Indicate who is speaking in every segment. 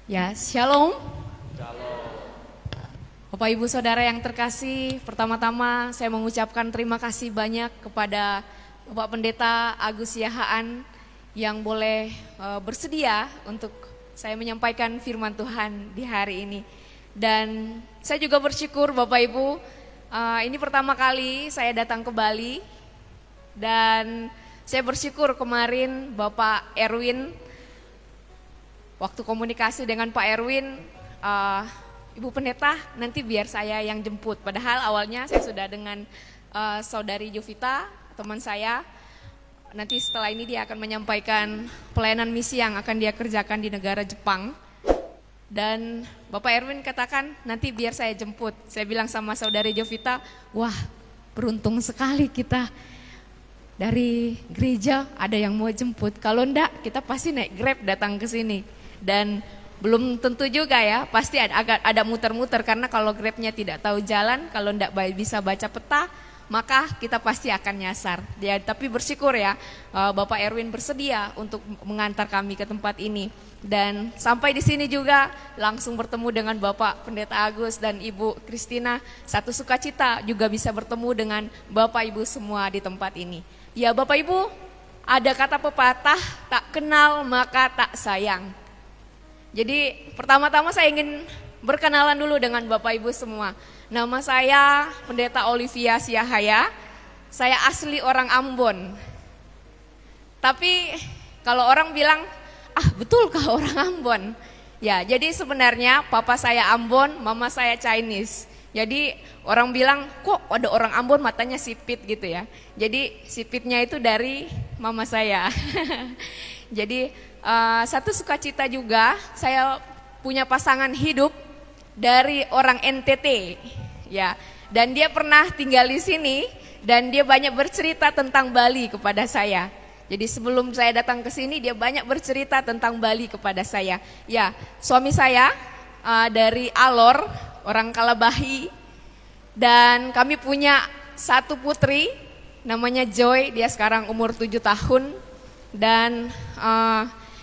Speaker 1: Ya, shalom. Bapak Ibu Saudara yang terkasih, pertama-tama saya mengucapkan terima kasih banyak kepada Bapak Pendeta Agus Yahaan yang boleh bersedia untuk saya menyampaikan firman Tuhan di hari ini. Dan saya juga bersyukur Bapak Ibu, ini pertama kali saya datang ke Bali dan saya bersyukur kemarin Bapak Erwin, waktu komunikasi dengan Pak Erwin, Ibu Pendeta nanti biar saya yang jemput. Padahal awalnya saya sudah dengan saudari Jovita, teman saya. Nanti setelah ini dia akan menyampaikan pelayanan misi yang akan dia kerjakan di negara Jepang. Dan Bapak Erwin katakan nanti biar saya jemput. Saya bilang sama saudari Jovita, wah beruntung sekali kita dari gereja ada yang mau jemput. Kalau enggak kita pasti naik Grab datang ke sini. Dan belum tentu juga ya, pasti ada muter-muter karena kalau Grabnya tidak tahu jalan, kalau enggak bisa baca peta, maka kita pasti akan nyasar. Ya, tapi bersyukur ya, Bapak Erwin bersedia untuk mengantar kami ke tempat ini. Dan sampai di sini juga langsung bertemu dengan Bapak Pendeta Agus dan Ibu Kristina. Satu sukacita juga bisa bertemu dengan Bapak Ibu semua di tempat ini. Ya Bapak Ibu, ada kata pepatah, tak kenal maka tak sayang. Jadi pertama-tama saya ingin berkenalan dulu dengan Bapak Ibu semua. Nama saya Pendeta Olivia Siahaya, saya asli orang Ambon. Tapi kalau orang bilang, betul kah orang Ambon? Ya, jadi sebenarnya papa saya Ambon, mama saya Chinese. Jadi orang bilang, kok ada orang Ambon matanya sipit gitu ya. Jadi sipitnya itu dari mama saya. Jadi satu sukacita juga, saya punya pasangan hidup dari orang NTT, ya. Dan dia pernah tinggal di sini dan dia banyak bercerita tentang Bali kepada saya. Jadi sebelum saya datang ke sini dia banyak bercerita tentang Bali kepada saya. Ya, suami saya dari Alor, orang Kalabahi, dan kami punya satu putri namanya Joy, dia sekarang umur 7 tahun. Dan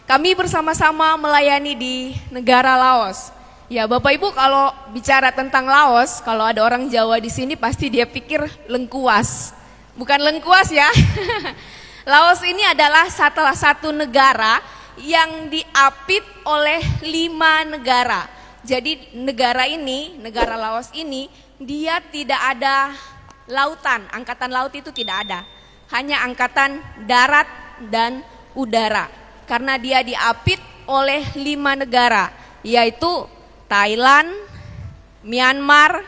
Speaker 1: kami bersama-sama melayani di negara Laos. Ya Bapak Ibu, kalau bicara tentang Laos, kalau ada orang Jawa di sini pasti dia pikir lengkuas. Bukan lengkuas ya. Laos ini adalah salah satu negara yang diapit oleh 5 negara. Jadi negara ini, negara Laos ini, dia tidak ada lautan, angkatan laut itu tidak ada. Hanya angkatan darat dan udara. Karena dia diapit oleh 5 negara, yaitu Thailand, Myanmar,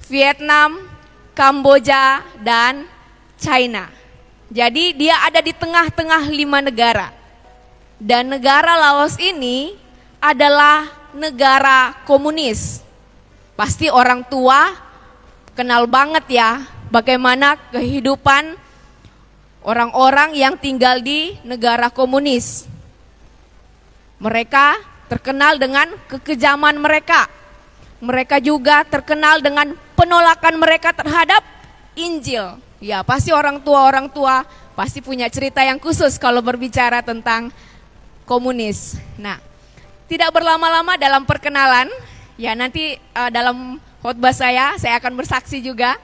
Speaker 1: Vietnam, Kamboja, dan China. Jadi dia ada di tengah-tengah 5 negara. Dan negara Laos ini adalah negara komunis. Pasti orang tua kenal banget ya bagaimana kehidupan orang-orang yang tinggal di negara komunis. Mereka terkenal dengan kekejaman mereka. Mereka juga terkenal dengan penolakan mereka terhadap Injil. Ya, pasti orang tua pasti punya cerita yang khusus kalau berbicara tentang komunis. Nah, tidak berlama-lama dalam perkenalan, ya nanti dalam khotbah saya akan bersaksi juga.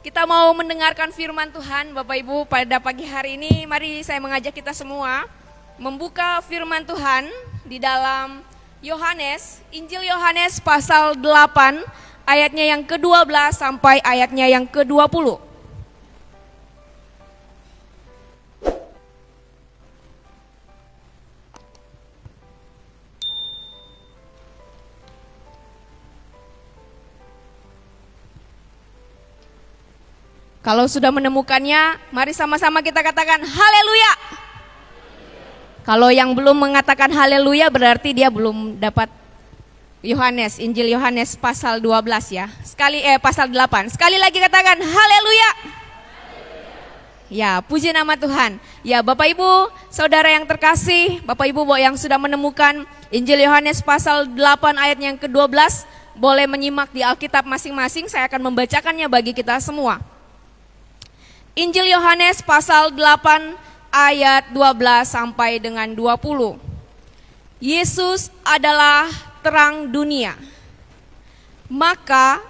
Speaker 1: Kita mau mendengarkan firman Tuhan Bapak Ibu pada pagi hari ini. Mari saya mengajak kita semua membuka firman Tuhan di dalam Yohanes, Injil Yohanes pasal 8 ayatnya yang ke-12 sampai ayatnya yang ke-20. Kalau sudah menemukannya, mari sama-sama kita katakan haleluya. Kalau yang belum mengatakan haleluya berarti dia belum dapat Yohanes, Injil Yohanes pasal 12 ya. Pasal 8. Sekali lagi katakan haleluya. Ya, puji nama Tuhan. Ya, Bapak Ibu, saudara yang terkasih, Bapak Ibu yang sudah menemukan Injil Yohanes pasal 8 ayat yang ke-12, boleh menyimak di Alkitab masing-masing, saya akan membacakannya bagi kita semua. Injil Yohanes pasal 8 ayat 12 sampai dengan 20. Yesus adalah terang dunia. Maka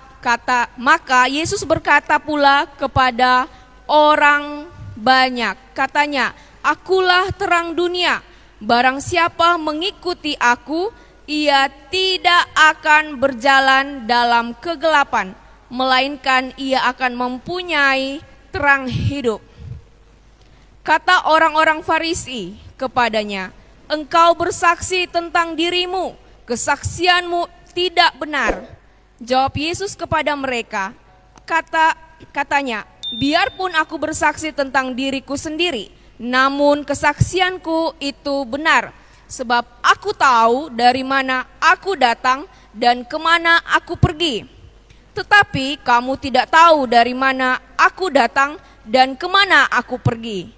Speaker 1: Yesus berkata pula kepada orang banyak, katanya, "Akulah terang dunia. Barang siapa mengikuti aku, ia tidak akan berjalan dalam kegelapan, melainkan ia akan mempunyai terang hidup." Kata orang-orang Farisi kepadanya, "Engkau bersaksi tentang dirimu, kesaksianmu tidak benar." Jawab Yesus kepada mereka, katanya, "Biarpun aku bersaksi tentang diriku sendiri, namun kesaksianku itu benar, sebab aku tahu dari mana aku datang dan kemana aku pergi. Tetapi kamu tidak tahu dari mana aku datang dan kemana aku pergi.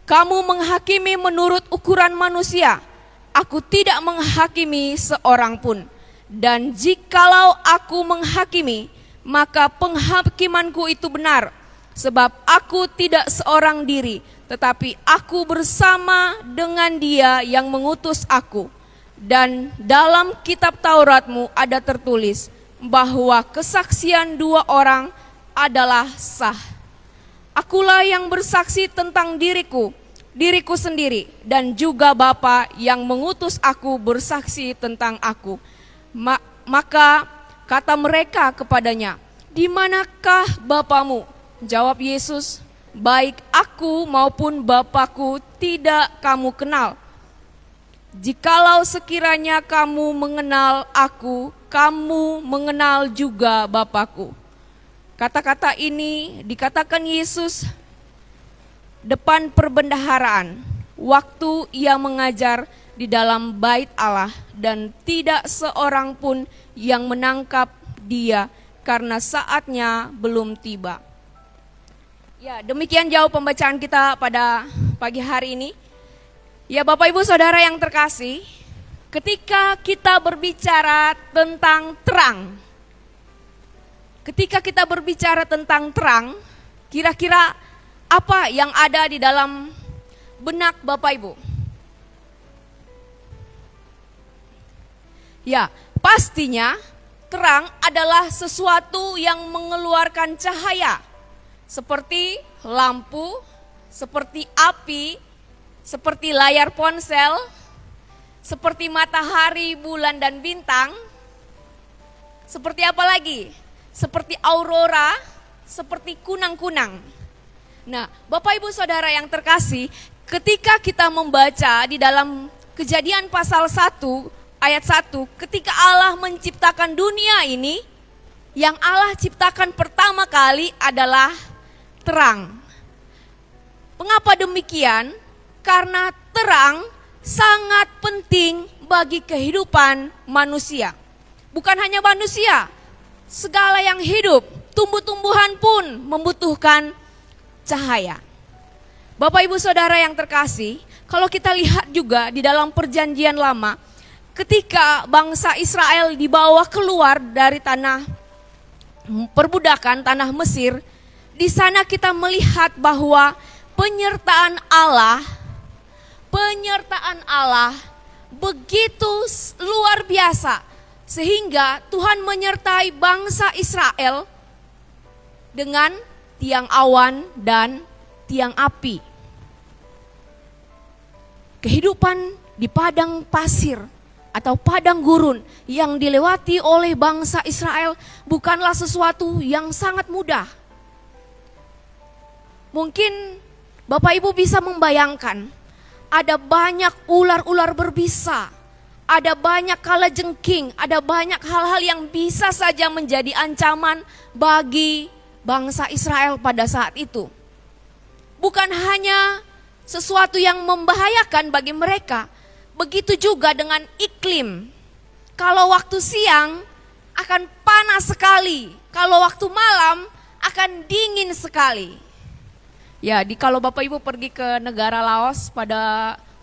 Speaker 1: Kamu menghakimi menurut ukuran manusia, aku tidak menghakimi seorang pun. Dan jikalau aku menghakimi, maka penghakimanku itu benar, sebab aku tidak seorang diri, tetapi aku bersama dengan Dia yang mengutus aku. Dan dalam kitab Tauratmu ada tertulis bahwa kesaksian dua orang adalah sah. Akulah yang bersaksi tentang diriku sendiri, dan juga Bapa yang mengutus aku bersaksi tentang aku." Maka kata mereka kepadanya, "Di manakah Bapamu?" Jawab Yesus, "Baik aku maupun Bapakku tidak kamu kenal. Jikalau sekiranya kamu mengenal aku, kamu mengenal juga Bapakku." Kata-kata ini dikatakan Yesus depan perbendaharaan, waktu ia mengajar di dalam bait Allah, dan tidak seorang pun yang menangkap Dia karena saatnya belum tiba. Ya, demikian jauh pembacaan kita pada pagi hari ini. Ya, Bapak Ibu Saudara yang terkasih, ketika kita berbicara tentang terang, kira-kira apa yang ada di dalam benak Bapak Ibu? Ya, pastinya terang adalah sesuatu yang mengeluarkan cahaya, seperti lampu, seperti api, seperti layar ponsel, seperti matahari, bulan, dan bintang. Seperti apa lagi? Seperti aurora, seperti kunang-kunang. Nah, Bapak Ibu Saudara yang terkasih, ketika kita membaca di dalam Kejadian pasal 1 ayat 1, ketika Allah menciptakan dunia ini, yang Allah ciptakan pertama kali adalah terang. Mengapa demikian? Karena terang sangat penting bagi kehidupan manusia. Bukan hanya manusia, segala yang hidup, tumbuh-tumbuhan pun membutuhkan cahaya. Bapak Ibu Saudara yang terkasih, kalau kita lihat juga di dalam Perjanjian Lama, ketika bangsa Israel dibawa keluar dari tanah perbudakan, tanah Mesir, di sana kita melihat bahwa penyertaan Allah begitu luar biasa, sehingga Tuhan menyertai bangsa Israel dengan tiang awan dan tiang api. Kehidupan di padang pasir atau padang gurun yang dilewati oleh bangsa Israel bukanlah sesuatu yang sangat mudah. Mungkin Bapak Ibu bisa membayangkan, ada banyak ular-ular berbisa, ada banyak kalajengking, ada banyak hal-hal yang bisa saja menjadi ancaman bagi bangsa Israel pada saat itu. Bukan hanya sesuatu yang membahayakan bagi mereka, begitu juga dengan iklim. Kalau waktu siang akan panas sekali, kalau waktu malam akan dingin sekali. Ya, kalau Bapak Ibu pergi ke negara Laos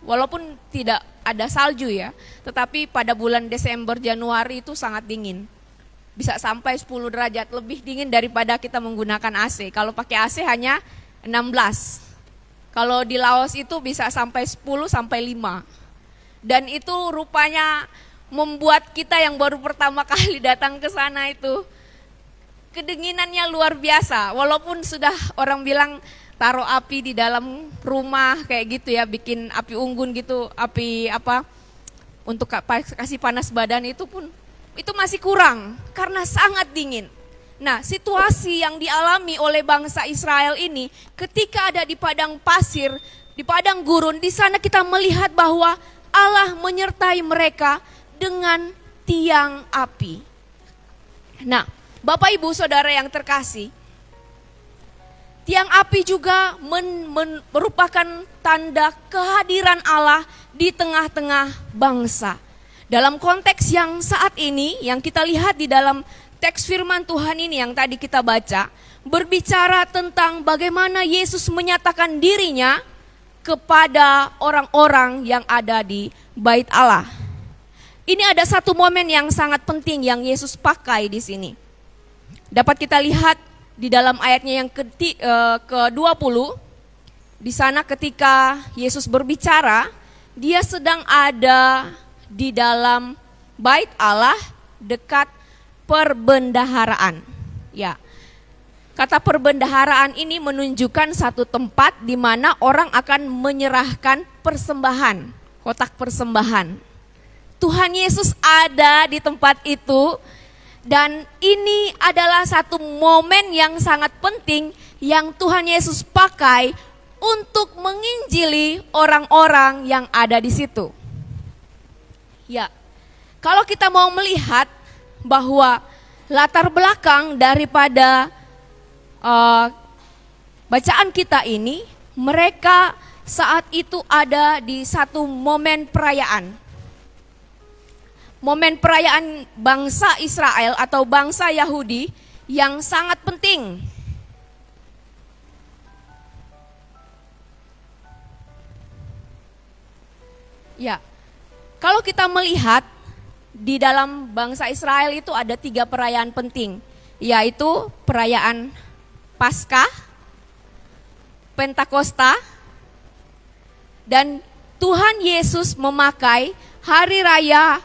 Speaker 1: walaupun tidak ada salju ya, tetapi pada bulan Desember Januari itu sangat dingin. Bisa sampai 10 derajat, lebih dingin daripada kita menggunakan AC. Kalau pakai AC hanya 16. Kalau di Laos itu bisa sampai 10 sampai 5. Dan itu rupanya membuat kita yang baru pertama kali datang ke sana itu kedinginannya luar biasa. Walaupun sudah orang bilang taruh api di dalam rumah kayak gitu ya, bikin api unggun gitu, api apa untuk kasih panas badan itu pun itu masih kurang karena sangat dingin. Nah, situasi yang dialami oleh bangsa Israel ini ketika ada di padang pasir, di padang gurun, di sana kita melihat bahwa Allah menyertai mereka dengan tiang api. Nah, Bapak Ibu Saudara yang terkasih, tiang api juga merupakan tanda kehadiran Allah di tengah-tengah bangsa. Dalam konteks yang saat ini, yang kita lihat di dalam teks firman Tuhan ini yang tadi kita baca, berbicara tentang bagaimana Yesus menyatakan dirinya kepada orang-orang yang ada di Bait Allah. Ini ada satu momen yang sangat penting yang Yesus pakai di sini. Dapat kita lihat di dalam ayatnya yang ke-20, di sana ketika Yesus berbicara, dia sedang ada di dalam Bait Allah dekat perbendaharaan. Ya. Kata perbendaharaan ini menunjukkan satu tempat di mana orang akan menyerahkan persembahan, kotak persembahan. Tuhan Yesus ada di tempat itu dan ini adalah satu momen yang sangat penting yang Tuhan Yesus pakai untuk menginjili orang-orang yang ada di situ. Ya. Kalau kita mau melihat bahwa latar belakang daripada bacaan kita ini, mereka saat itu ada di satu momen perayaan. Momen perayaan bangsa Israel atau bangsa Yahudi yang sangat penting. Ya, kalau kita melihat di dalam bangsa Israel itu ada 3 perayaan penting, yaitu perayaan Paskah, Pentakosta, dan Tuhan Yesus memakai hari raya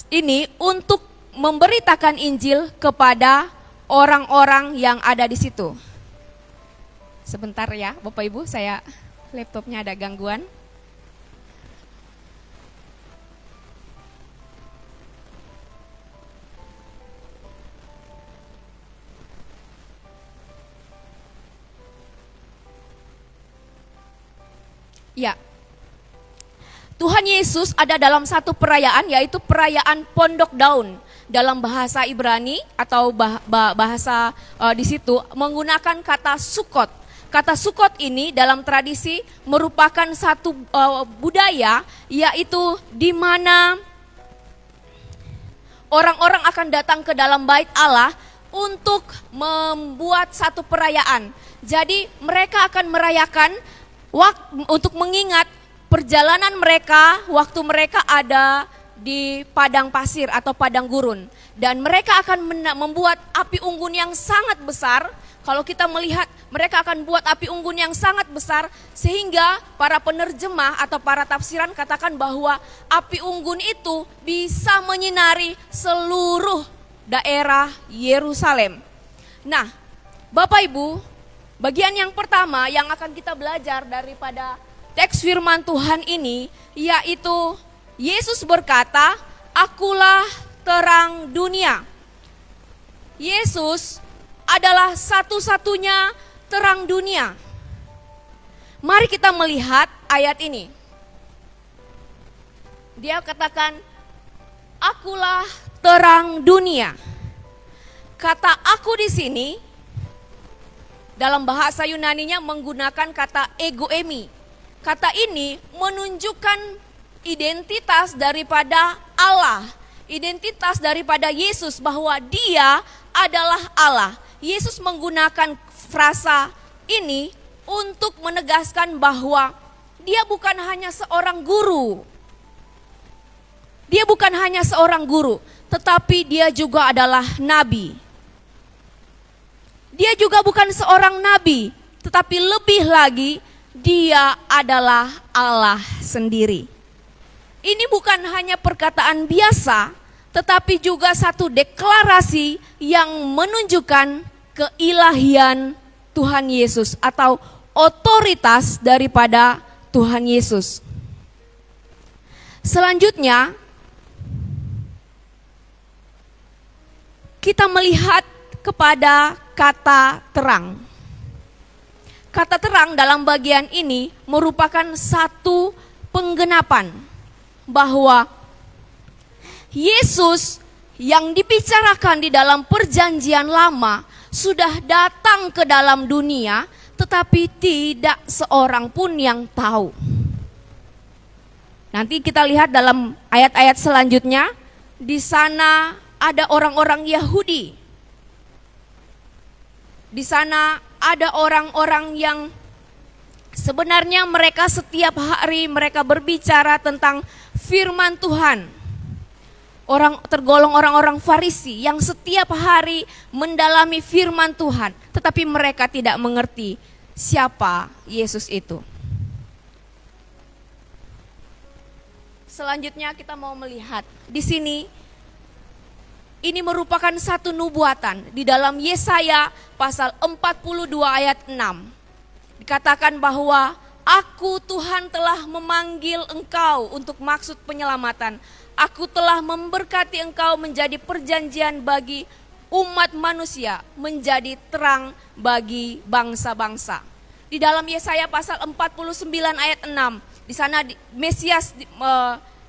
Speaker 1: ini untuk memberitakan Injil kepada orang-orang yang ada di situ. Sebentar ya, Bapak Ibu, saya laptopnya ada gangguan. Ya, Tuhan Yesus ada dalam satu perayaan, yaitu perayaan Pondok Daun. Dalam bahasa Ibrani atau bahasa di situ menggunakan kata Sukot. Kata Sukot ini dalam tradisi merupakan satu budaya, yaitu di mana orang-orang akan datang ke dalam Bait Allah untuk membuat satu perayaan. Jadi mereka akan merayakan untuk mengingat perjalanan mereka waktu mereka ada di padang pasir atau padang gurun. Dan mereka akan membuat api unggun yang sangat besar. Kalau kita melihat, mereka akan buat api unggun yang sangat besar sehingga para penerjemah atau para tafsiran katakan bahwa api unggun itu bisa menyinari seluruh daerah Yerusalem. Nah, Bapak Ibu, bagian yang pertama yang akan kita belajar daripada teks firman Tuhan ini, yaitu Yesus berkata, "Akulah terang dunia." Yesus adalah satu-satunya terang dunia. Mari kita melihat ayat ini. Dia katakan, "Akulah terang dunia." Kata "aku" di sini dalam bahasa Yunaninya menggunakan kata egoemi. Kata ini menunjukkan identitas daripada Allah, identitas daripada Yesus bahwa Dia adalah Allah. Yesus menggunakan frasa ini untuk menegaskan bahwa Dia bukan hanya seorang guru. Dia bukan hanya seorang guru, tetapi Dia juga adalah nabi. Dia juga bukan seorang nabi, tetapi lebih lagi Dia adalah Allah sendiri. Ini bukan hanya perkataan biasa, tetapi juga satu deklarasi yang menunjukkan keilahian Tuhan Yesus atau otoritas daripada Tuhan Yesus. Selanjutnya, kita melihat kepada kata terang. Kata terang dalam bagian ini merupakan satu penggenapan bahwa Yesus yang dibicarakan di dalam perjanjian lama sudah datang ke dalam dunia, tetapi tidak seorang pun yang tahu. Nanti kita lihat dalam ayat-ayat selanjutnya, di sana ada orang-orang Yahudi. Di sana ada orang-orang yang sebenarnya mereka setiap hari mereka berbicara tentang firman Tuhan. Tergolong orang-orang Farisi yang setiap hari mendalami firman Tuhan, tetapi mereka tidak mengerti siapa Yesus itu. Selanjutnya kita mau melihat di sini, ini merupakan satu nubuatan di dalam Yesaya pasal 42 ayat 6. Dikatakan bahwa Aku Tuhan telah memanggil engkau untuk maksud penyelamatan. Aku telah memberkati engkau menjadi perjanjian bagi umat manusia, menjadi terang bagi bangsa-bangsa. Di dalam Yesaya pasal 49 ayat 6, di sana Mesias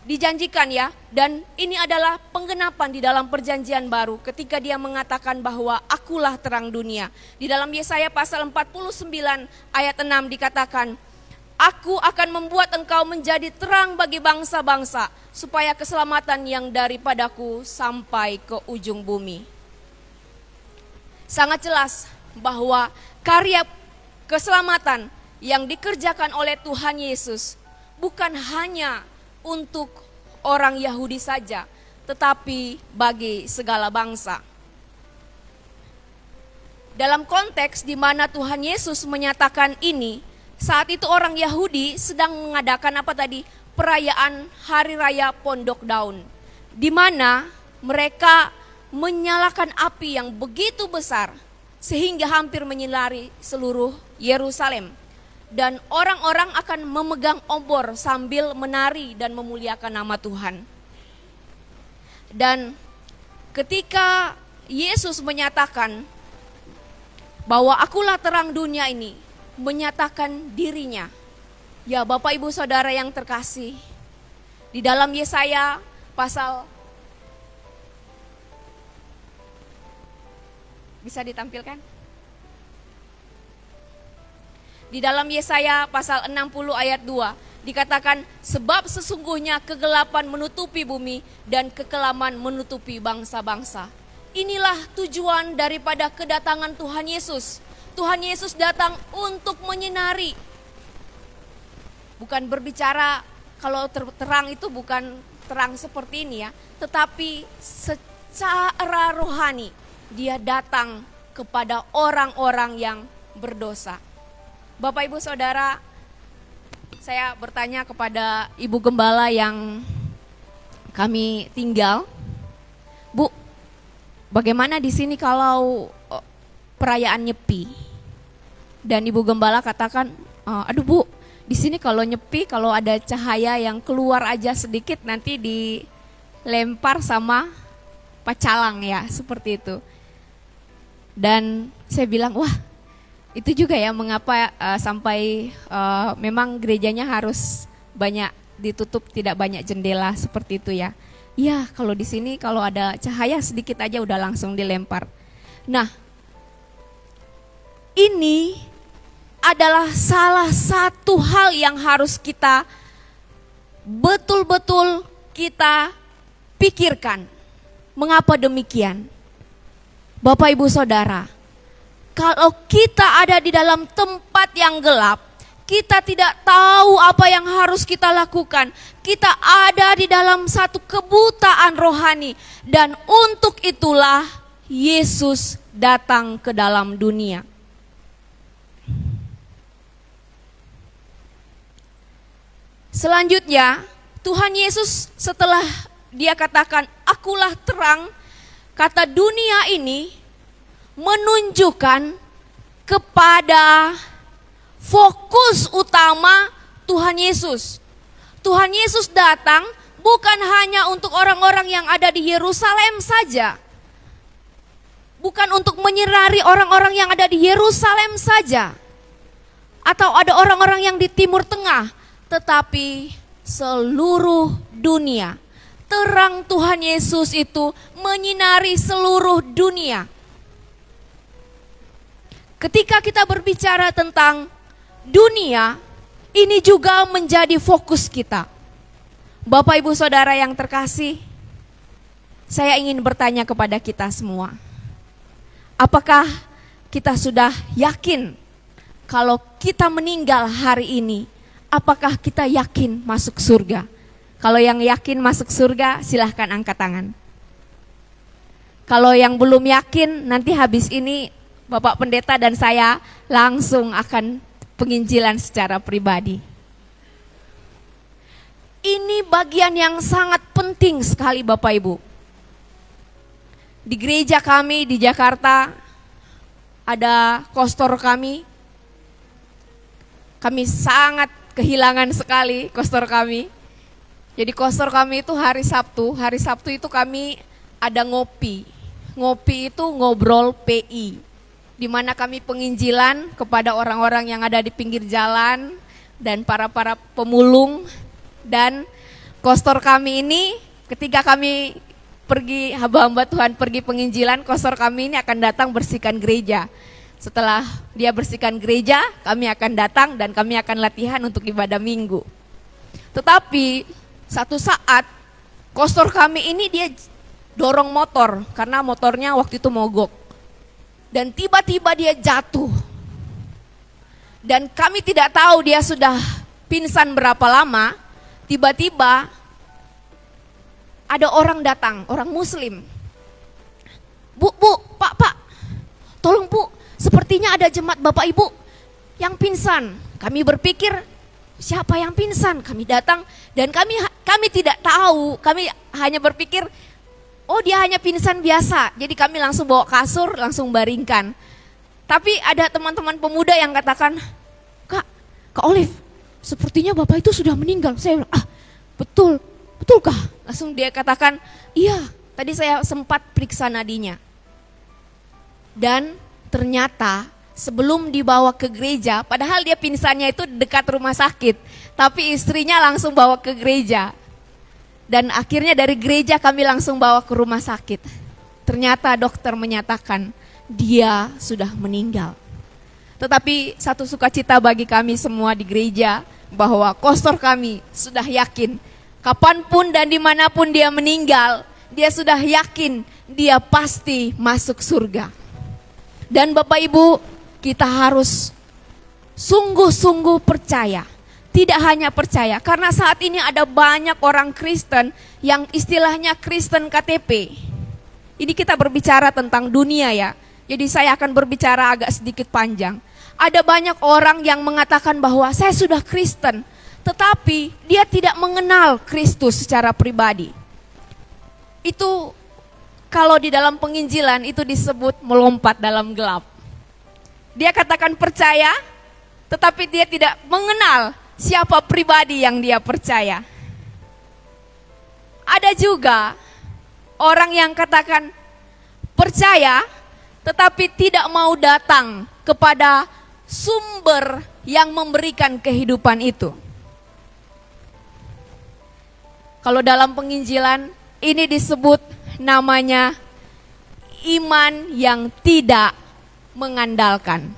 Speaker 1: dijanjikan ya, dan ini adalah penggenapan di dalam perjanjian baru ketika dia mengatakan bahwa akulah terang dunia. Di dalam Yesaya pasal 49 ayat 6 dikatakan, Aku akan membuat engkau menjadi terang bagi bangsa-bangsa, supaya keselamatan yang daripadaku sampai ke ujung bumi. Sangat jelas bahwa karya keselamatan yang dikerjakan oleh Tuhan Yesus bukan hanya untuk orang Yahudi saja, tetapi bagi segala bangsa. Dalam konteks di mana Tuhan Yesus menyatakan ini, saat itu orang Yahudi sedang mengadakan apa tadi? Perayaan Hari Raya Pondok Daun, di mana mereka menyalakan api yang begitu besar sehingga hampir menyinari seluruh Yerusalem. Dan orang-orang akan memegang obor sambil menari dan memuliakan nama Tuhan. Dan ketika Yesus menyatakan bahwa akulah terang dunia ini, menyatakan dirinya. Ya Bapak Ibu Saudara yang terkasih, di dalam Yesaya pasal, bisa ditampilkan? Di dalam Yesaya pasal 60 ayat 2 dikatakan, sebab sesungguhnya kegelapan menutupi bumi dan kekelaman menutupi bangsa-bangsa. Inilah tujuan daripada kedatangan Tuhan Yesus. Tuhan Yesus datang untuk menyinari. Bukan berbicara, kalau terang itu bukan terang seperti ini ya, tetapi secara rohani dia datang kepada orang-orang yang berdosa. Bapak Ibu Saudara, saya bertanya kepada Ibu Gembala yang kami tinggal, Bu, bagaimana di sini kalau perayaan Nyepi? Dan Ibu Gembala katakan, aduh Bu, di sini kalau Nyepi, kalau ada cahaya yang keluar aja sedikit nanti dilempar sama pacalang ya, seperti itu. Dan saya bilang, wah itu juga ya mengapa sampai memang gerejanya harus banyak ditutup, tidak banyak jendela seperti itu ya. Iya, kalau di sini kalau ada cahaya sedikit aja udah langsung dilempar. Nah, ini adalah salah satu hal yang harus kita betul-betul kita pikirkan. Mengapa demikian? Bapak Ibu Saudara, kalau kita ada di dalam tempat yang gelap, kita tidak tahu apa yang harus kita lakukan. Kita ada di dalam satu kebutaan rohani, dan untuk itulah Yesus datang ke dalam dunia. Selanjutnya, Tuhan Yesus setelah dia katakan, akulah terang, kata dunia ini menunjukkan kepada fokus utama Tuhan Yesus. Tuhan Yesus datang bukan hanya untuk orang-orang yang ada di Yerusalem saja. Bukan untuk menyirari orang-orang yang ada di Yerusalem saja. Atau ada orang-orang yang di Timur Tengah. Tetapi seluruh dunia. Terang Tuhan Yesus itu menyinari seluruh dunia. Ketika kita berbicara tentang dunia, ini juga menjadi fokus kita. Bapak Ibu Saudara yang terkasih, saya ingin bertanya kepada kita semua. Apakah kita sudah yakin kalau kita meninggal hari ini, apakah kita yakin masuk surga? Kalau yang yakin masuk surga, silahkan angkat tangan. Kalau yang belum yakin, nanti habis ini Bapak Pendeta dan saya langsung akan penginjilan secara pribadi. Ini bagian yang sangat penting sekali Bapak Ibu. Di gereja kami di Jakarta, ada kostor kami. Kami sangat kehilangan sekali kostor kami. Jadi kostor kami itu hari Sabtu itu kami ada ngopi. Ngopi itu ngobrol PI. Di mana kami penginjilan kepada orang-orang yang ada di pinggir jalan dan para pemulung, dan kostor kami ini ketika kami pergi, hamba-hamba Tuhan pergi penginjilan, kostor kami ini akan datang bersihkan gereja. Setelah dia bersihkan gereja, kami akan datang dan kami akan latihan untuk ibadah minggu. Tetapi satu saat kostor kami ini dia dorong motor karena motornya waktu itu mogok. Dan tiba-tiba dia jatuh. Dan kami tidak tahu dia sudah pingsan berapa lama. Tiba-tiba ada orang datang, orang muslim. Bu, pak, tolong bu, sepertinya ada jemaat Bapak Ibu yang pingsan. Kami berpikir, siapa yang pingsan? Kami datang dan kami tidak tahu, kami hanya berpikir, oh dia hanya pingsan biasa, jadi kami langsung bawa kasur, langsung baringkan. Tapi ada teman-teman pemuda yang katakan, Kak Olive, sepertinya Bapak itu sudah meninggal. Saya bilang, betulkah? Langsung dia katakan, iya, tadi saya sempat periksa nadinya. Dan ternyata sebelum dibawa ke gereja, padahal dia pingsannya itu dekat rumah sakit, tapi istrinya langsung bawa ke gereja. Dan akhirnya dari gereja kami langsung bawa ke rumah sakit. Ternyata dokter menyatakan dia sudah meninggal. Tetapi satu sukacita bagi kami semua di gereja bahwa kostor kami sudah yakin kapanpun dan dimanapun dia meninggal, dia sudah yakin dia pasti masuk surga. Dan Bapak Ibu, kita harus sungguh-sungguh percaya. Tidak hanya percaya, karena saat ini ada banyak orang Kristen yang istilahnya Kristen KTP. Ini kita berbicara tentang dunia ya, jadi saya akan berbicara agak sedikit panjang. Ada banyak orang yang mengatakan bahwa saya sudah Kristen, tetapi dia tidak mengenal Kristus secara pribadi. Itu kalau di dalam penginjilan itu disebut melompat dalam gelap. Dia katakan percaya, tetapi dia tidak mengenal siapa pribadi yang dia percaya. Ada juga orang yang katakan percaya, tetapi tidak mau datang kepada sumber yang memberikan kehidupan itu. Kalau dalam penginjilan ini disebut namanya iman yang tidak mengandalkan.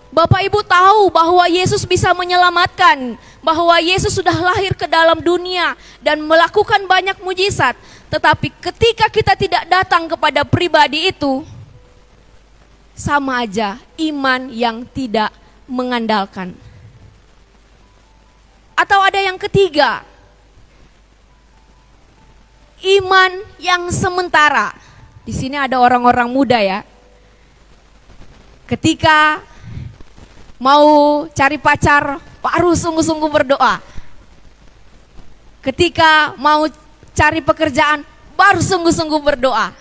Speaker 1: Bapak Ibu tahu bahwa Yesus bisa menyelamatkan, bahwa Yesus sudah lahir ke dalam dunia dan melakukan banyak mujizat. Tetapi ketika kita tidak datang kepada pribadi itu, sama aja iman yang tidak mengandalkan. Atau ada yang ketiga, iman yang sementara. Di sini ada orang-orang muda ya. Ketika mau cari pacar, harus sungguh-sungguh berdoa. Ketika mau cari pekerjaan, baru sungguh-sungguh berdoa.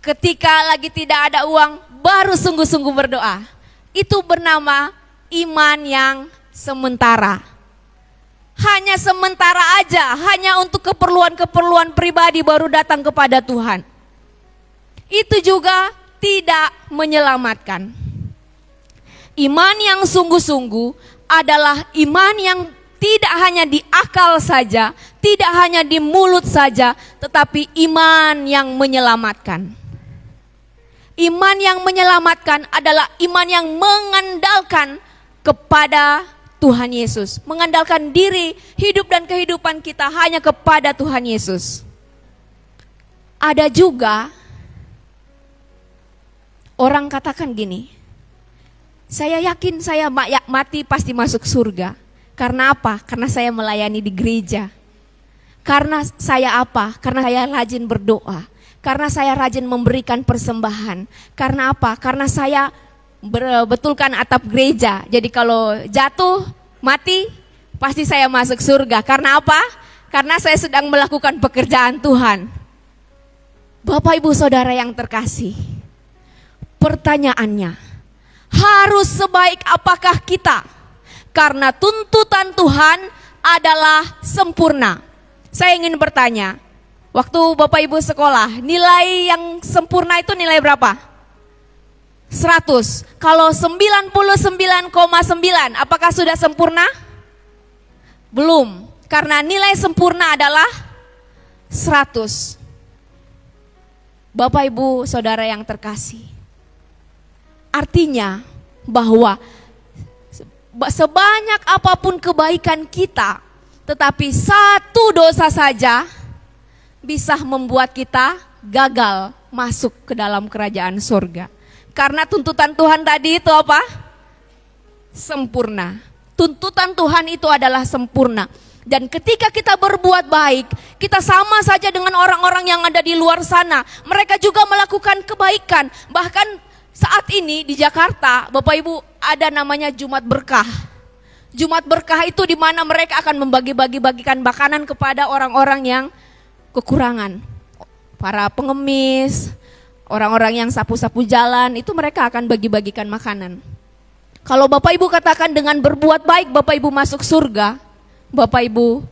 Speaker 1: Ketika lagi tidak ada uang, baru sungguh-sungguh berdoa. Itu bernama iman yang sementara. Hanya sementara aja, hanya untuk keperluan-keperluan pribadi baru datang kepada Tuhan. Itu juga tidak menyelamatkan. Iman yang sungguh-sungguh adalah iman yang tidak hanya di akal saja, tidak hanya di mulut saja, tetapi iman yang menyelamatkan. Iman yang menyelamatkan adalah iman yang mengandalkan kepada Tuhan Yesus. Mengandalkan diri, hidup dan kehidupan kita hanya kepada Tuhan Yesus. Ada juga orang katakan gini, saya yakin saya mati pasti masuk surga. Karena apa? Karena saya melayani di gereja. Karena saya apa? Karena saya rajin berdoa. Karena saya rajin memberikan persembahan. Karena apa? Karena saya betulkan atap gereja. Jadi kalau jatuh, mati, pasti saya masuk surga. Karena apa? Karena saya sedang melakukan pekerjaan Tuhan. Bapak Ibu Saudara yang terkasih, pertanyaannya, harus sebaik apakah kita? Karena tuntutan Tuhan adalah sempurna. Saya ingin bertanya, waktu Bapak Ibu sekolah, nilai yang sempurna itu nilai berapa? 100. Kalau 99,9, apakah sudah sempurna? Belum, karena nilai sempurna adalah 100. Bapak Ibu Saudara yang terkasih, artinya bahwa sebanyak apapun kebaikan kita, tetapi satu dosa saja bisa membuat kita gagal masuk ke dalam kerajaan surga. Karena tuntutan Tuhan tadi itu apa? Sempurna. Tuntutan Tuhan itu adalah sempurna. Dan ketika kita berbuat baik, kita sama saja dengan orang-orang yang ada di luar sana. Mereka juga melakukan kebaikan. Bahkan saat ini di Jakarta, Bapak Ibu, ada namanya Jumat Berkah. Jumat Berkah itu di mana mereka akan membagi-bagikan makanan kepada orang-orang yang kekurangan. Para pengemis, orang-orang yang sapu-sapu jalan, itu mereka akan bagi-bagikan makanan. Kalau Bapak Ibu katakan dengan berbuat baik Bapak Ibu masuk surga, Bapak Ibu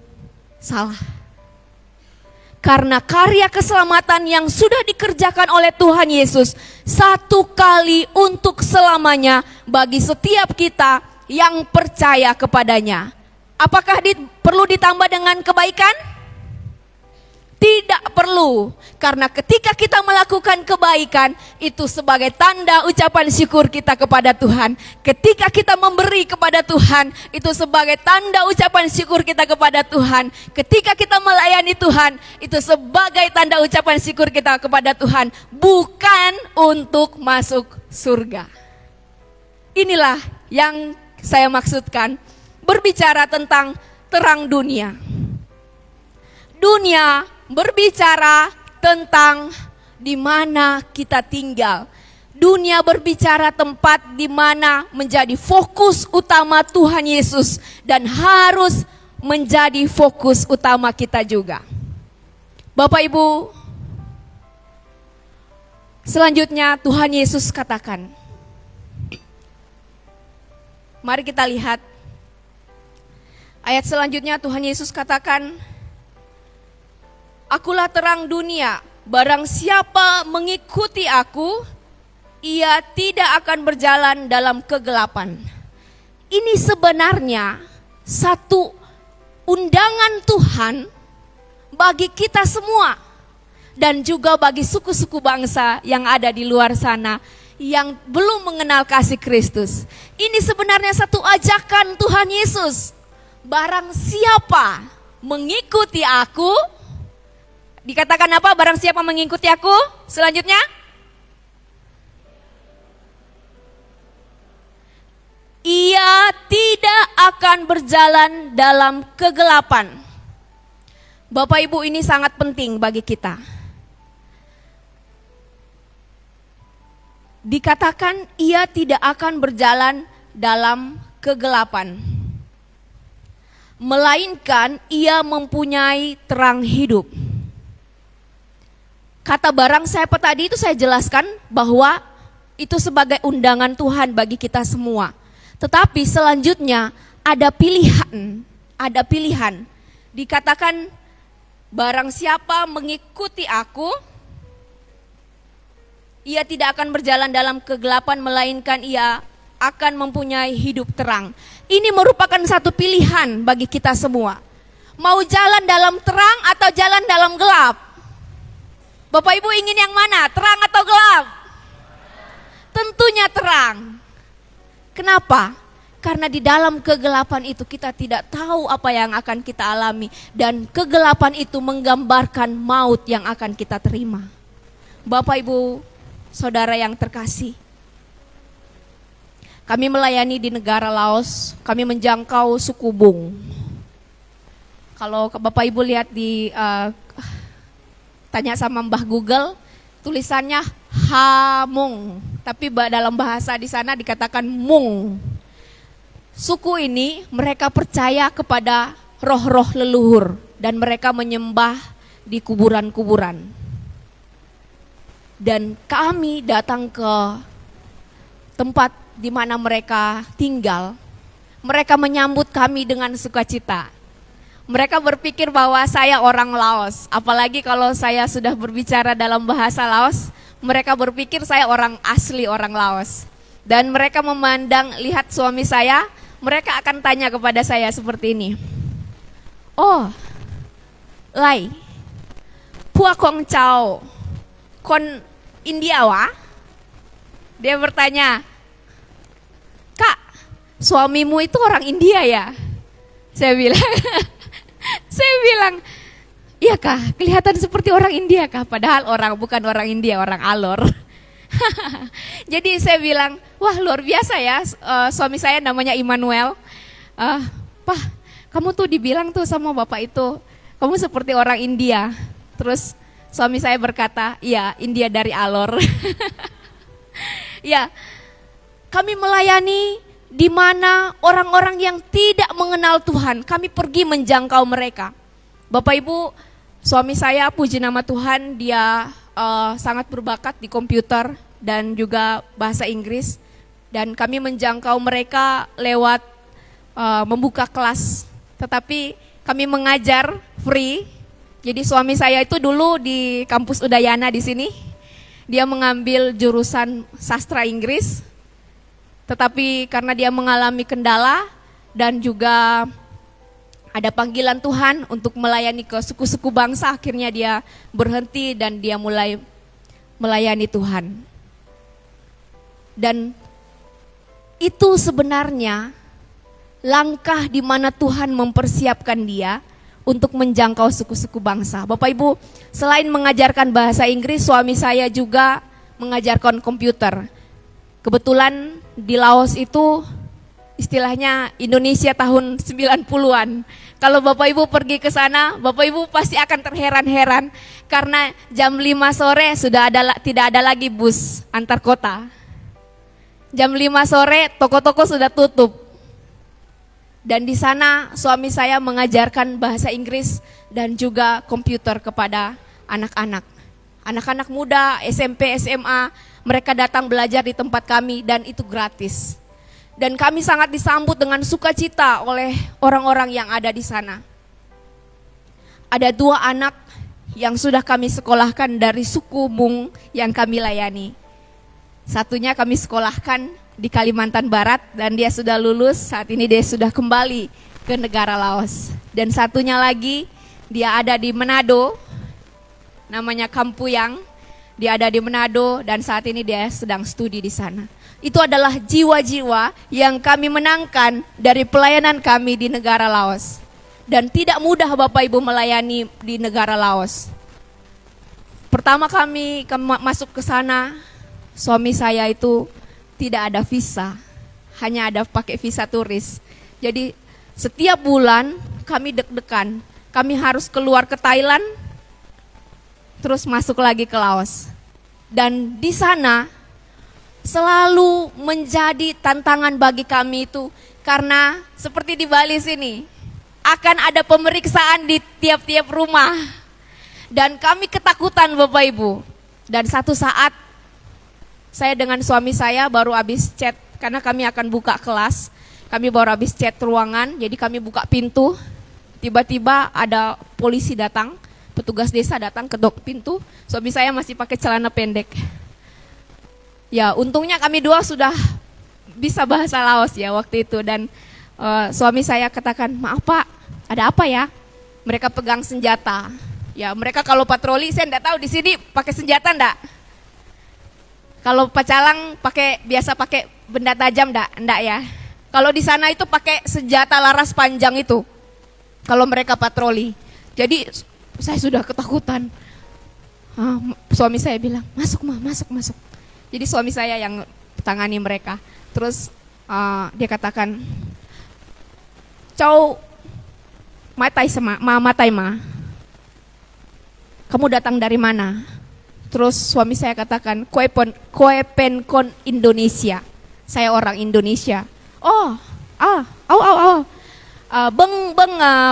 Speaker 1: salah. Karena karya keselamatan yang sudah dikerjakan oleh Tuhan Yesus satu kali untuk selamanya bagi setiap kita yang percaya kepadanya. Apakah perlu ditambah dengan kebaikan? Tidak perlu, karena ketika kita melakukan kebaikan itu sebagai tanda ucapan syukur kita kepada Tuhan. Ketika kita memberi kepada Tuhan itu sebagai tanda ucapan syukur kita kepada Tuhan. Ketika kita melayani Tuhan itu sebagai tanda ucapan syukur kita kepada Tuhan, bukan untuk masuk surga. Inilah yang saya maksudkan berbicara tentang terang dunia. Dunia berbicara tentang di mana kita tinggal. Dunia berbicara tempat di mana menjadi fokus utama Tuhan Yesus dan harus menjadi fokus utama kita juga. Bapak Ibu, selanjutnya Tuhan Yesus katakan. Mari kita lihat ayat selanjutnya. Tuhan Yesus katakan, Akulah terang dunia, barang siapa mengikuti aku, ia tidak akan berjalan dalam kegelapan. Ini sebenarnya satu undangan Tuhan bagi kita semua. Dan juga bagi suku-suku bangsa yang ada di luar sana yang belum mengenal kasih Kristus. Ini sebenarnya satu ajakan Tuhan Yesus. Barang siapa mengikuti aku, dikatakan apa? Barang siapa mengikuti aku? Selanjutnya, ia tidak akan berjalan dalam kegelapan. Bapak Ibu, ini sangat penting bagi kita. Dikatakan ia tidak akan berjalan dalam kegelapan. melainkan ia mempunyai terang hidup. Kata barang siapa tadi itu saya jelaskan bahwa itu sebagai undangan Tuhan bagi kita semua. Tetapi selanjutnya ada pilihan. Dikatakan barang siapa mengikuti aku, ia tidak akan berjalan dalam kegelapan, melainkan ia akan mempunyai hidup terang. Ini merupakan satu pilihan bagi kita semua. Mau jalan dalam terang atau jalan dalam gelap? Bapak Ibu ingin yang mana? Terang atau gelap? Tentunya terang. Kenapa? Karena di dalam kegelapan itu kita tidak tahu apa yang akan kita alami. Dan kegelapan itu menggambarkan maut yang akan kita terima. Bapak Ibu, saudara yang terkasih, kami melayani di negara Laos, kami menjangkau suku Bung. Kalau Bapak Ibu lihat di, tanya sama Mbah Google, tulisannya Hamung, tapi dalam bahasa di sana dikatakan Mung. Suku ini mereka percaya kepada roh-roh leluhur dan mereka menyembah di kuburan-kuburan. Dan kami datang ke tempat di mana mereka tinggal. Mereka menyambut kami dengan sukacita. Mereka berpikir bahwa saya orang Laos, apalagi kalau saya sudah berbicara dalam bahasa Laos, mereka berpikir saya orang asli orang Laos. Dan mereka memandang, lihat suami saya, mereka akan tanya kepada saya seperti ini. Oh, Lai, Pua Kong Chow, kon India wa? Dia bertanya, Kak, suamimu itu orang India ya? Saya bilang, iya kak, kelihatan seperti orang India kak, padahal bukan orang India, orang Alor. Jadi saya bilang, wah luar biasa ya, suami saya namanya Immanuel. Pak, kamu tuh dibilang tuh sama bapak itu, kamu seperti orang India. Terus suami saya berkata, iya India dari Alor. Ya, kami melayani di mana orang-orang yang tidak mengenal Tuhan, kami pergi menjangkau mereka. Bapak Ibu, suami saya puji nama Tuhan, dia sangat berbakat di komputer dan juga bahasa Inggris. Dan kami menjangkau mereka lewat membuka kelas, tetapi kami mengajar free. Jadi suami saya itu dulu di kampus Udayana di sini, dia mengambil jurusan sastra Inggris, tetapi karena dia mengalami kendala dan juga ada panggilan Tuhan untuk melayani ke suku-suku bangsa, akhirnya dia berhenti dan dia mulai melayani Tuhan. Dan itu sebenarnya langkah di mana Tuhan mempersiapkan dia untuk menjangkau suku-suku bangsa. Bapak Ibu, selain mengajarkan bahasa Inggris, suami saya juga mengajarkan komputer. Kebetulan di Laos itu istilahnya Indonesia tahun 90-an. Kalau Bapak Ibu pergi ke sana, Bapak Ibu pasti akan terheran-heran karena jam 5 sore tidak ada lagi bus antar kota. Jam 5 sore toko-toko sudah tutup. Dan di sana suami saya mengajarkan bahasa Inggris dan juga komputer kepada anak-anak. Anak-anak muda, SMP, SMA, mereka datang belajar di tempat kami dan itu gratis. Dan kami sangat disambut dengan sukacita oleh orang-orang yang ada di sana. Ada 2 anak yang sudah kami sekolahkan dari suku Mung yang kami layani. Satunya kami sekolahkan di Kalimantan Barat dan dia sudah lulus, saat ini dia sudah kembali ke negara Laos. Dan satunya lagi dia ada di Manado, namanya Kampuyang, dia ada di Manado dan saat ini dia sedang studi di sana. Itu adalah jiwa-jiwa yang kami menangkan dari pelayanan kami di negara Laos. Dan tidak mudah Bapak Ibu melayani di negara Laos. Pertama kami masuk ke sana, suami saya itu tidak ada visa, hanya ada pakai visa turis. Jadi setiap bulan kami deg-degan, kami harus keluar ke Thailand, terus masuk lagi ke Laos. Dan di sana selalu menjadi tantangan bagi kami itu, karena seperti di Bali sini, akan ada pemeriksaan di tiap-tiap rumah. Dan kami ketakutan Bapak Ibu. Dan satu saat saya dengan suami saya baru habis chat, karena kami akan buka kelas. Kami baru habis chat ruangan, jadi kami buka pintu. Tiba-tiba ada polisi datang, petugas desa datang ketok pintu. Suami saya masih pakai celana pendek. Ya, untungnya kami dua sudah bisa bahasa Laos ya waktu itu. Dan suami saya katakan, maaf Pak, ada apa ya? Mereka pegang senjata. Ya, mereka kalau patroli, saya enggak tahu di sini pakai senjata enggak? Kalau pacalang biasa pakai benda tajam enggak ya? Kalau di sana itu pakai senjata laras panjang itu. Kalau mereka patroli. Jadi saya sudah ketakutan. Suami saya bilang, masuk Ma, masuk. Jadi suami saya yang tangani mereka. Terus dia katakan, "Chow matai ma. Kamu datang dari mana?" Terus suami saya katakan, Kue Penkon Indonesia. Saya orang Indonesia.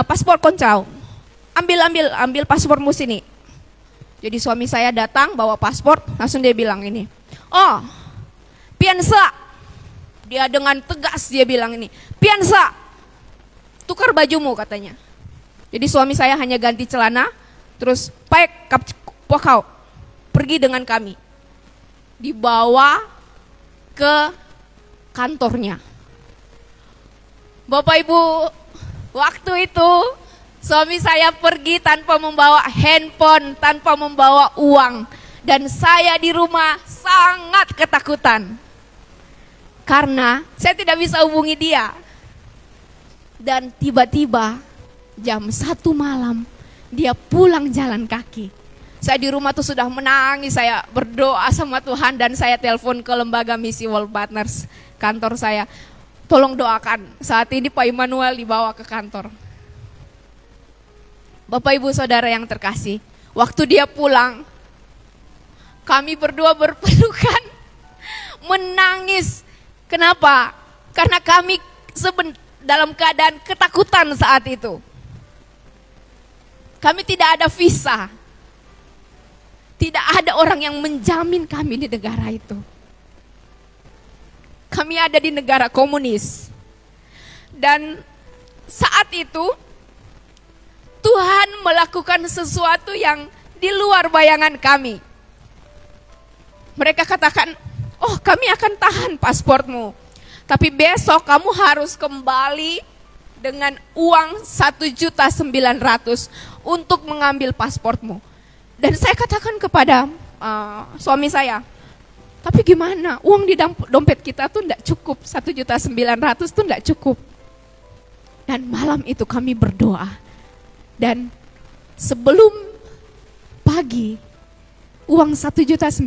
Speaker 1: Paspor koncau. Ambil paspormu sini. Jadi suami saya datang bawa paspor, langsung dia bilang ini. Piansa. Dia dengan tegas dia bilang ini. Piansa. Tukar bajumu katanya. Jadi suami saya hanya ganti celana, terus paek pokau. Pergi dengan kami. Dibawa ke kantornya. Bapak Ibu, waktu itu suami saya pergi tanpa membawa handphone, tanpa membawa uang. Dan saya di rumah sangat ketakutan. Karena saya tidak bisa hubungi dia. Dan tiba-tiba jam 1 malam dia pulang jalan kaki. Saya di rumah tuh sudah menangis, saya berdoa sama Tuhan dan saya telepon ke lembaga misi World Partners, kantor saya. Tolong doakan, saat ini Pak Immanuel dibawa ke kantor. Bapak Ibu Saudara yang terkasih, waktu dia pulang, kami berdua berpelukan, menangis. Kenapa? Karena kami dalam keadaan ketakutan saat itu. Kami tidak ada visa. Tidak ada orang yang menjamin kami di negara itu. Kami ada di negara komunis. Dan saat itu Tuhan melakukan sesuatu yang di luar bayangan kami. Mereka katakan, kami akan tahan pasportmu. Tapi besok kamu harus kembali dengan uang 1.900.000 untuk mengambil pasportmu. Dan saya katakan kepada suami saya, tapi gimana? Uang di dompet kita tuh enggak cukup, 1.900.000 tuh enggak cukup. Dan malam itu kami berdoa. Dan sebelum pagi, uang 1.900.000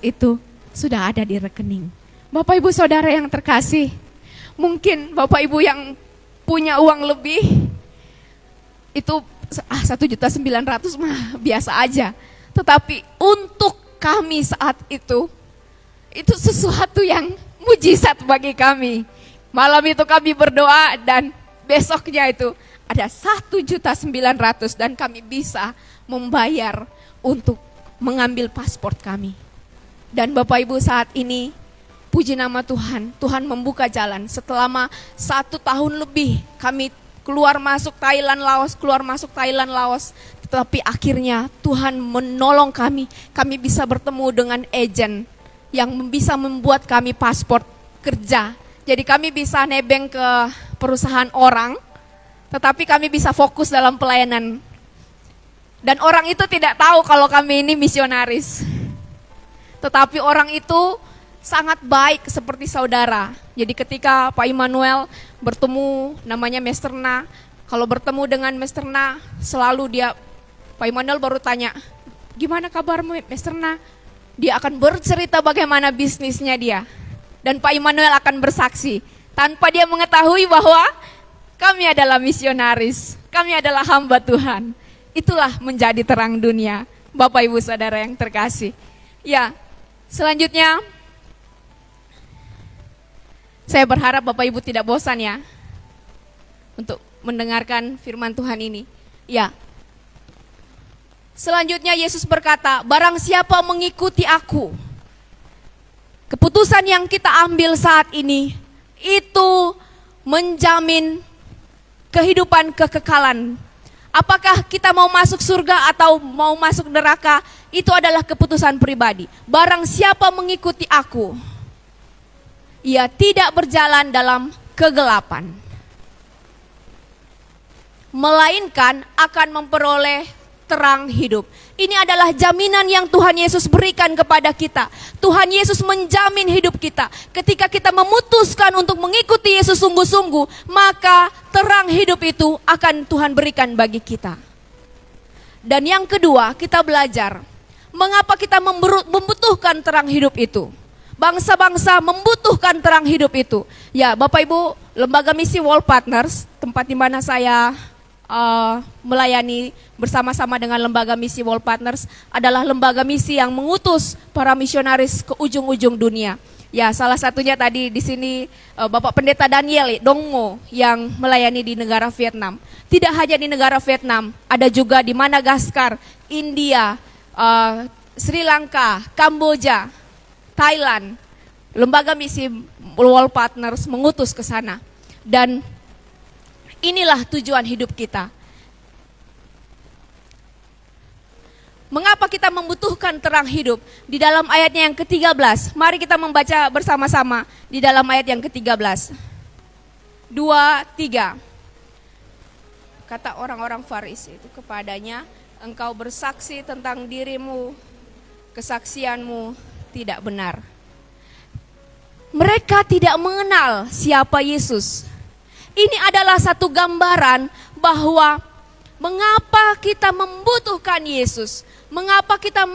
Speaker 1: itu sudah ada di rekening. Bapak Ibu Saudara yang terkasih, mungkin Bapak Ibu yang punya uang lebih, itu 1.900.000 mah biasa aja. Tetapi untuk kami saat itu sesuatu yang mujizat bagi kami. Malam itu kami berdoa dan besoknya itu ada 1.900.000 dan kami bisa membayar untuk mengambil paspor kami. Dan Bapak Ibu saat ini, puji nama Tuhan, Tuhan membuka jalan. Selama 1 tahun lebih kami keluar masuk Thailand, Laos. Tetapi akhirnya Tuhan menolong kami. Kami bisa bertemu dengan agen yang bisa membuat kami paspor kerja. Jadi kami bisa nebeng ke perusahaan orang, tetapi kami bisa fokus dalam pelayanan. Dan orang itu tidak tahu kalau kami ini misionaris. Tetapi orang itu sangat baik seperti saudara. Jadi ketika Pak Immanuel bertemu namanya Mesterna, kalau bertemu dengan Mesterna selalu Pak Immanuel baru tanya, gimana kabarmu Mesterna? Dia akan bercerita bagaimana bisnisnya dia. Dan Pak Immanuel akan bersaksi tanpa dia mengetahui bahwa kami adalah misionaris, kami adalah hamba Tuhan. Itulah menjadi terang dunia, Bapak Ibu Saudara yang terkasih. Ya, selanjutnya saya berharap Bapak Ibu tidak bosan ya untuk mendengarkan firman Tuhan ini. Ya. Selanjutnya Yesus berkata, barang siapa mengikuti aku, keputusan yang kita ambil saat ini itu menjamin kehidupan kekekalan. Apakah kita mau masuk surga atau mau masuk neraka, itu adalah keputusan pribadi. Barang siapa mengikuti aku, ia tidak berjalan dalam kegelapan, melainkan akan memperoleh terang hidup. Ini adalah jaminan yang Tuhan Yesus berikan kepada kita. Tuhan Yesus menjamin hidup kita. Ketika kita memutuskan untuk mengikuti Yesus sungguh-sungguh, maka terang hidup itu akan Tuhan berikan bagi kita. Dan yang kedua, kita belajar mengapa kita membutuhkan terang hidup itu. Bangsa-bangsa membutuhkan terang hidup itu. Ya, Bapak Ibu, Lembaga Misi World Partners, tempat di mana saya melayani bersama-sama dengan Lembaga Misi World Partners, adalah lembaga misi yang mengutus para misionaris ke ujung-ujung dunia. Ya, salah satunya tadi di sini Bapak Pendeta Daniel Dongmo yang melayani di negara Vietnam. Tidak hanya di negara Vietnam, ada juga di Madagaskar, India, Sri Lanka, Kamboja, Thailand. Lembaga Misi World Partners mengutus ke sana. Dan inilah tujuan hidup kita. Mengapa kita membutuhkan terang hidup? Di dalam ayatnya yang ke-13, mari kita membaca bersama-sama di dalam ayat yang ke-13. 2, 3. Kata orang-orang Farisi itu kepadanya, engkau bersaksi tentang dirimu, kesaksianmu tidak benar. Mereka tidak mengenal siapa Yesus. Ini adalah satu gambaran bahwa mengapa kita membutuhkan Yesus, mengapa kita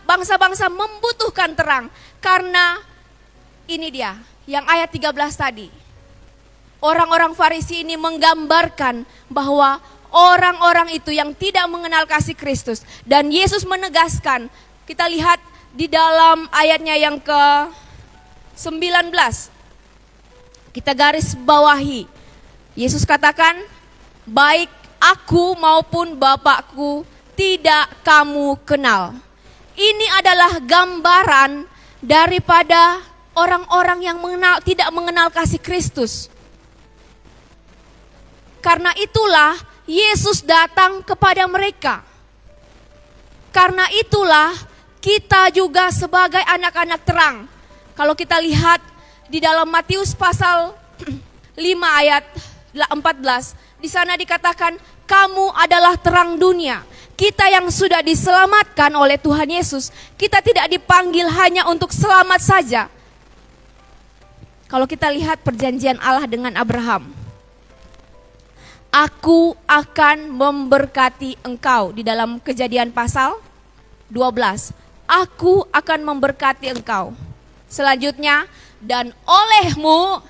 Speaker 1: bangsa-bangsa membutuhkan terang. Karena ini dia, yang ayat 13 tadi. Orang-orang Farisi ini menggambarkan bahwa orang-orang itu yang tidak mengenal kasih Kristus. Dan Yesus menegaskan, kita lihat di dalam ayatnya yang ke-19. Kita garis bawahi. Yesus katakan, baik aku maupun Bapakku tidak kamu kenal. Ini adalah gambaran daripada orang-orang yang tidak mengenal kasih Kristus. Karena itulah Yesus datang kepada mereka. Karena itulah kita juga sebagai anak-anak terang. Kalau kita lihat di dalam Matius pasal 5 ayat 14, di sana dikatakan, kamu adalah terang dunia. Kita yang sudah diselamatkan oleh Tuhan Yesus, kita tidak dipanggil hanya untuk selamat saja. Kalau kita lihat perjanjian Allah dengan Abraham, aku akan memberkati engkau. Di dalam Kejadian pasal 12, aku akan memberkati engkau. Selanjutnya, dan olehmu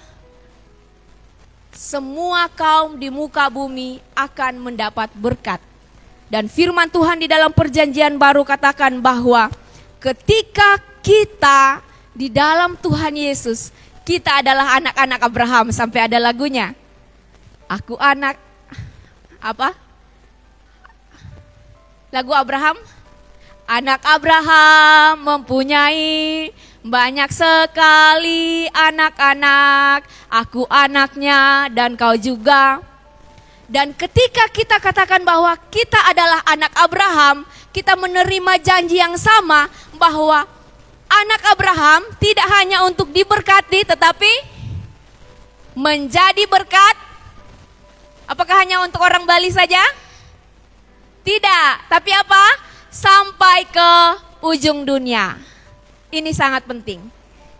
Speaker 1: semua kaum di muka bumi akan mendapat berkat. Dan firman Tuhan di dalam perjanjian baru katakan bahwa ketika kita di dalam Tuhan Yesus, kita adalah anak-anak Abraham. Sampai ada lagunya, aku anak apa? Lagu Abraham, anak Abraham mempunyai banyak sekali anak-anak, aku anaknya dan kau juga. Dan ketika kita katakan bahwa kita adalah anak Abraham, kita menerima janji yang sama bahwa anak Abraham tidak hanya untuk diberkati tetapi menjadi berkat. Apakah hanya untuk orang Bali saja? Tidak, tapi apa? Sampai ke ujung dunia. Ini sangat penting,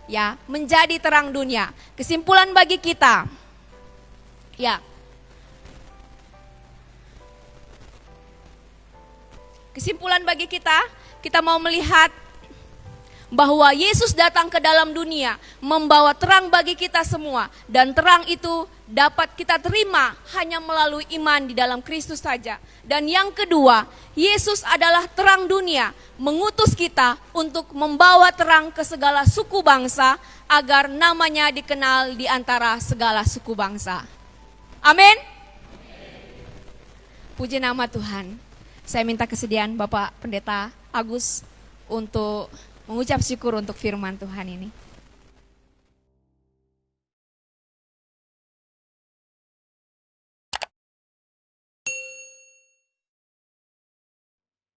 Speaker 1: ya, menjadi terang dunia. Kesimpulan bagi kita, ya, kesimpulan bagi kita mau melihat bahwa Yesus datang ke dalam dunia membawa terang bagi kita semua, dan terang itu dapat kita terima hanya melalui iman di dalam Kristus saja. Dan yang kedua, Yesus adalah terang dunia, mengutus kita untuk membawa terang ke segala suku bangsa agar namanya dikenal di antara segala suku bangsa. Amin. Puji nama Tuhan. Saya minta kesediaan Bapak Pendeta Agus untuk mengucap syukur untuk firman Tuhan ini.